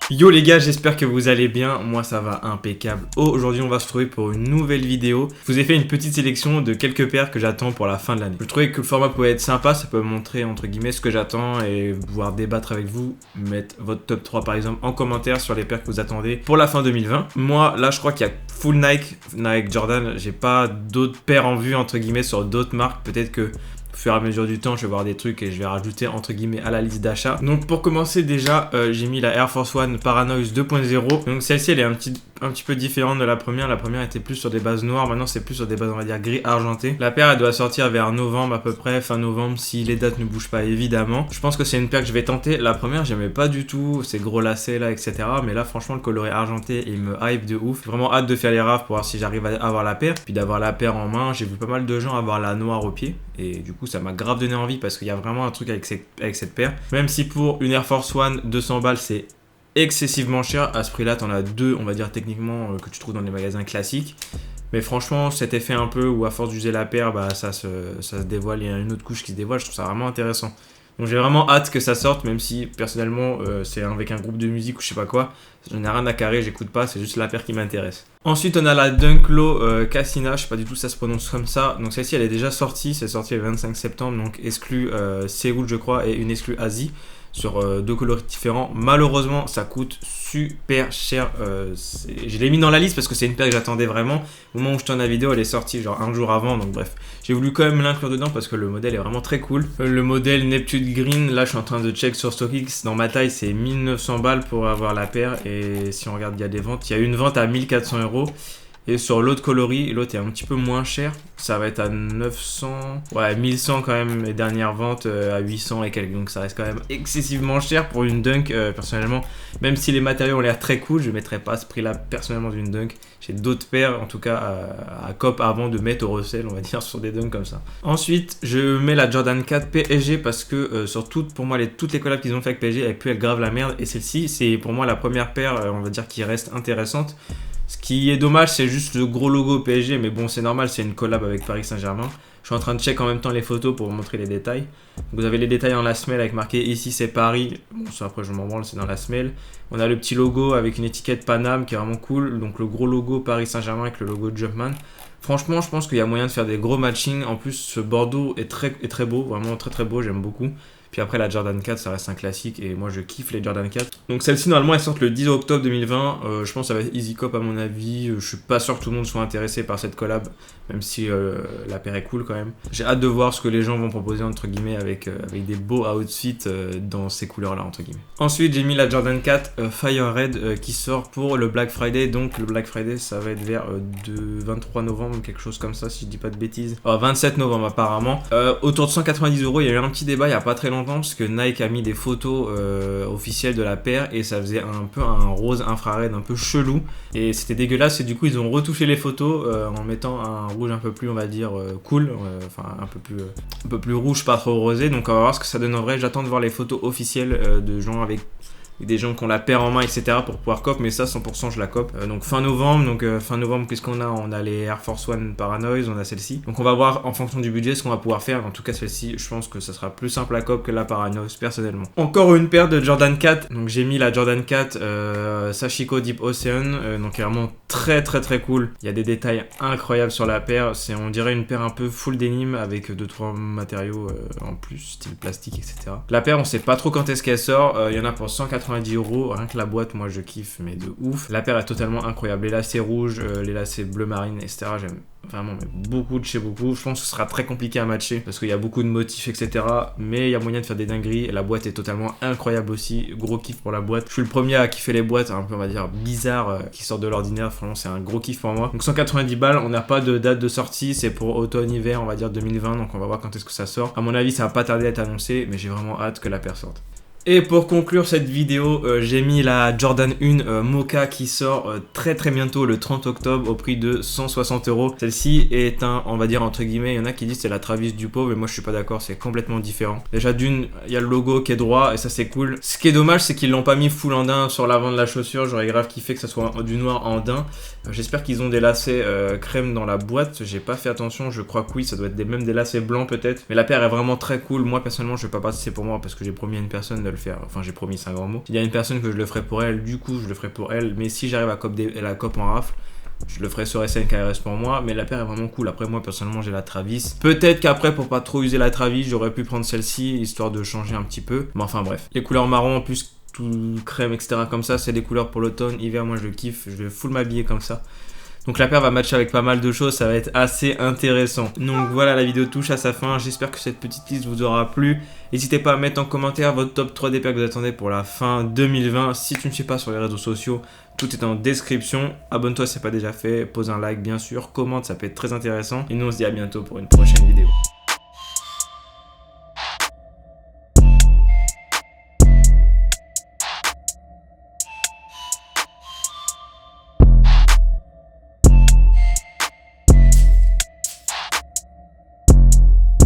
Yo les gars, j'espère que vous allez bien, moi ça va impeccable. Aujourd'hui on va se retrouver pour une nouvelle vidéo. Je vous ai fait une petite sélection de quelques paires que j'attends pour la fin de l'année. Je trouvais que le format pouvait être sympa, ça peut montrer entre guillemets ce que j'attends et pouvoir débattre avec vous, mettre votre top 3 par exemple en commentaire sur les paires que vous attendez pour la fin 2020. Moi là je crois qu'il y a full Nike Jordan, j'ai pas d'autres paires en vue entre guillemets sur d'autres marques, peut-être que au fur et à mesure du temps, je vais voir des trucs et je vais rajouter entre guillemets à la liste d'achat. Donc pour commencer déjà, j'ai mis la Air Force One Paranoise 2.0. Donc celle-ci, elle est un petit peu différente de la première. La première était plus sur des bases noires, maintenant c'est plus sur des bases on va dire gris argenté. La paire, elle doit sortir vers novembre à peu près, fin novembre si les dates ne bougent pas évidemment. Je pense que c'est une paire que je vais tenter. La première, j'aimais pas du tout ces gros lacets là, etc. Mais là franchement le coloris argenté, il me hype de ouf. J'ai vraiment hâte de faire les rafs pour voir si j'arrive à avoir la paire. Puis d'avoir la paire en main, j'ai vu pas mal de gens avoir la noire au pied. Et du coup ça m'a grave donné envie parce qu'il y a vraiment un truc avec cette paire. Même si pour une Air Force One 200 balles c'est excessivement cher, à ce prix là t'en as deux on va dire techniquement que tu trouves dans les magasins classiques. Mais franchement cet effet un peu où à force d'user la paire bah, ça se dévoile, il y a une autre couche qui se dévoile, je trouve ça vraiment intéressant. Donc j'ai vraiment hâte que ça sorte, même si personnellement c'est avec un groupe de musique ou je sais pas quoi. J'en ai rien à carrer, j'écoute pas, c'est juste la paire qui m'intéresse. Ensuite on a la Dunk Low Cassina, je sais pas du tout si ça se prononce comme ça. Donc celle-ci elle est déjà sortie, c'est sorti le 25 septembre, donc exclu Séoul je crois et une exclu Asie. Sur deux coloris différents. Malheureusement, ça coûte super cher. Je l'ai mis dans la liste parce que c'est une paire que j'attendais vraiment. Au moment où je tourne la vidéo, elle est sortie genre un jour avant. Donc bref, j'ai voulu quand même l'inclure dedans parce que le modèle est vraiment très cool. Le modèle Neptune Green, là je suis en train de check sur StockX. Dans ma taille, c'est 1900 balles pour avoir la paire. Et si on regarde, il y a des ventes. Il y a une vente à 1400 €. Et sur l'autre coloris, l'autre est un petit peu moins cher. Ça va être à 900, ouais 1100 quand même, les dernières ventes à 800 et quelques. Donc ça reste quand même excessivement cher pour une Dunk personnellement. Même si les matériaux ont l'air très cool, je ne mettrais pas à ce prix-là personnellement d'une Dunk. J'ai d'autres paires en tout cas à cop avant de mettre au resell, on va dire, sur des Dunks comme ça. Ensuite, je mets la Jordan 4 PSG parce que sur pour moi toutes les collabs qu'ils ont fait avec PSG, elle pu être grave la merde. Et celle-ci, c'est pour moi la première paire, on va dire, qui reste intéressante. Ce qui est dommage, c'est juste le gros logo PSG, mais bon, c'est normal, c'est une collab avec Paris Saint-Germain. Je suis en train de check en même temps les photos pour vous montrer les détails. Vous avez les détails dans la semelle avec marqué ici c'est Paris. Bon, ça après je m'en branle, c'est dans la semelle. On a le petit logo avec une étiquette Paname qui est vraiment cool. Donc le gros logo Paris Saint-Germain avec le logo Jumpman. Franchement, je pense qu'il y a moyen de faire des gros matching. En plus, ce Bordeaux est très beau, vraiment très beau, j'aime beaucoup. Puis après la Jordan 4 ça reste un classique et moi je kiffe les Jordan 4. Donc celle-ci normalement elle sort le 10 octobre 2020. Je pense que ça va être easy cop à mon avis. Je suis pas sûr que tout le monde soit intéressé par cette collab. Même si la paire est cool quand même. J'ai hâte de voir ce que les gens vont proposer entre guillemets avec des beaux outfits dans ces couleurs là entre guillemets. Ensuite j'ai mis la Jordan 4 Fire Red qui sort pour le Black Friday. Donc le Black Friday ça va être vers 23 novembre quelque chose comme ça si je dis pas de bêtises. 27 novembre apparemment. Autour de 190 €. Il y a eu un petit débat il y a pas très longtemps parce que Nike a mis des photos officielles de la paire et ça faisait un peu un rose infrared un peu chelou et c'était dégueulasse et du coup ils ont retouché les photos en mettant un rouge un peu plus on va dire cool, enfin un peu plus rouge, pas trop rosé. Donc on va voir ce que ça donne en vrai. J'attends de voir les photos officielles de gens avec des gens qui ont la paire en main etc pour pouvoir cop, mais ça 100% je la cop. Donc fin novembre, qu'est-ce qu'on a? On a les Air Force One Paranoise, on a celle-ci. Donc on va voir en fonction du budget ce qu'on va pouvoir faire. En tout cas celle-ci je pense que ça sera plus simple à cop que la Paranoise personnellement. Encore une paire de Jordan 4, donc j'ai mis la Jordan 4 Sashiko Deep Ocean, donc vraiment très cool. Il y a des détails incroyables sur la paire, on dirait une paire un peu full denim avec 2-3 matériaux en plus, style plastique etc. La paire on sait pas trop quand est-ce qu'elle sort, il y en a pour 190 €, rien que la boîte moi je kiffe mais de ouf. La paire est totalement incroyable, les lacets rouges, les lacets bleu marine etc. J'aime vraiment mais beaucoup de chez beaucoup. Je pense que ce sera très compliqué à matcher parce qu'il y a beaucoup de motifs etc. Mais il y a moyen de faire des dingueries. La boîte est totalement incroyable aussi, gros kiff pour la boîte. Je suis le premier à kiffer les boîtes un peu on va dire bizarres qui sortent de l'ordinaire. Franchement c'est un gros kiff pour moi. Donc 190 balles, on n'a pas de date de sortie, c'est pour automne-hiver on va dire 2020. Donc on va voir quand est-ce que ça sort. À mon avis ça va pas tarder à être annoncé mais j'ai vraiment hâte que la paire sorte. Et pour conclure cette vidéo, j'ai mis la Jordan 1 Mocha qui sort très bientôt le 30 octobre au prix de 160 €. Celle-ci est on va dire entre guillemets, il y en a qui disent c'est la Travis du pauvre, mais moi je suis pas d'accord, c'est complètement différent. Déjà d'une, il y a le logo qui est droit et ça c'est cool. Ce qui est dommage, c'est qu'ils l'ont pas mis full en daim sur l'avant de la chaussure, j'aurais grave kiffé que ça soit du noir en daim. J'espère qu'ils ont des lacets crème dans la boîte, j'ai pas fait attention, je crois que oui, ça doit être même des lacets blancs peut-être. Mais la paire est vraiment très cool, moi personnellement je vais pas passer pour moi parce que j'ai promis à une personne de le faire, enfin j'ai promis, c'est un grand mot. Il y a une personne que je le ferai pour elle, du coup je le ferai pour elle, mais si j'arrive à la cope en rafle, je le ferai sur SNKRS pour moi, mais la paire est vraiment cool. Après moi personnellement j'ai la Travis. Peut-être qu'après pour pas trop user la Travis, j'aurais pu prendre celle-ci, histoire de changer un petit peu. Mais enfin bref. Les couleurs marron en plus, tout crème etc comme ça, c'est des couleurs pour l'automne, hiver moi je le kiffe, je vais full m'habiller comme ça. Donc la paire va matcher avec pas mal de choses, ça va être assez intéressant. Donc voilà, la vidéo touche à sa fin, j'espère que cette petite liste vous aura plu. N'hésitez pas à mettre en commentaire votre top 3 des paires que vous attendez pour la fin 2020. Si tu ne suis pas sur les réseaux sociaux, tout est en description. Abonne-toi si ce n'est pas déjà fait, pose un like bien sûr, commente, ça peut être très intéressant. Et nous on se dit à bientôt pour une prochaine vidéo.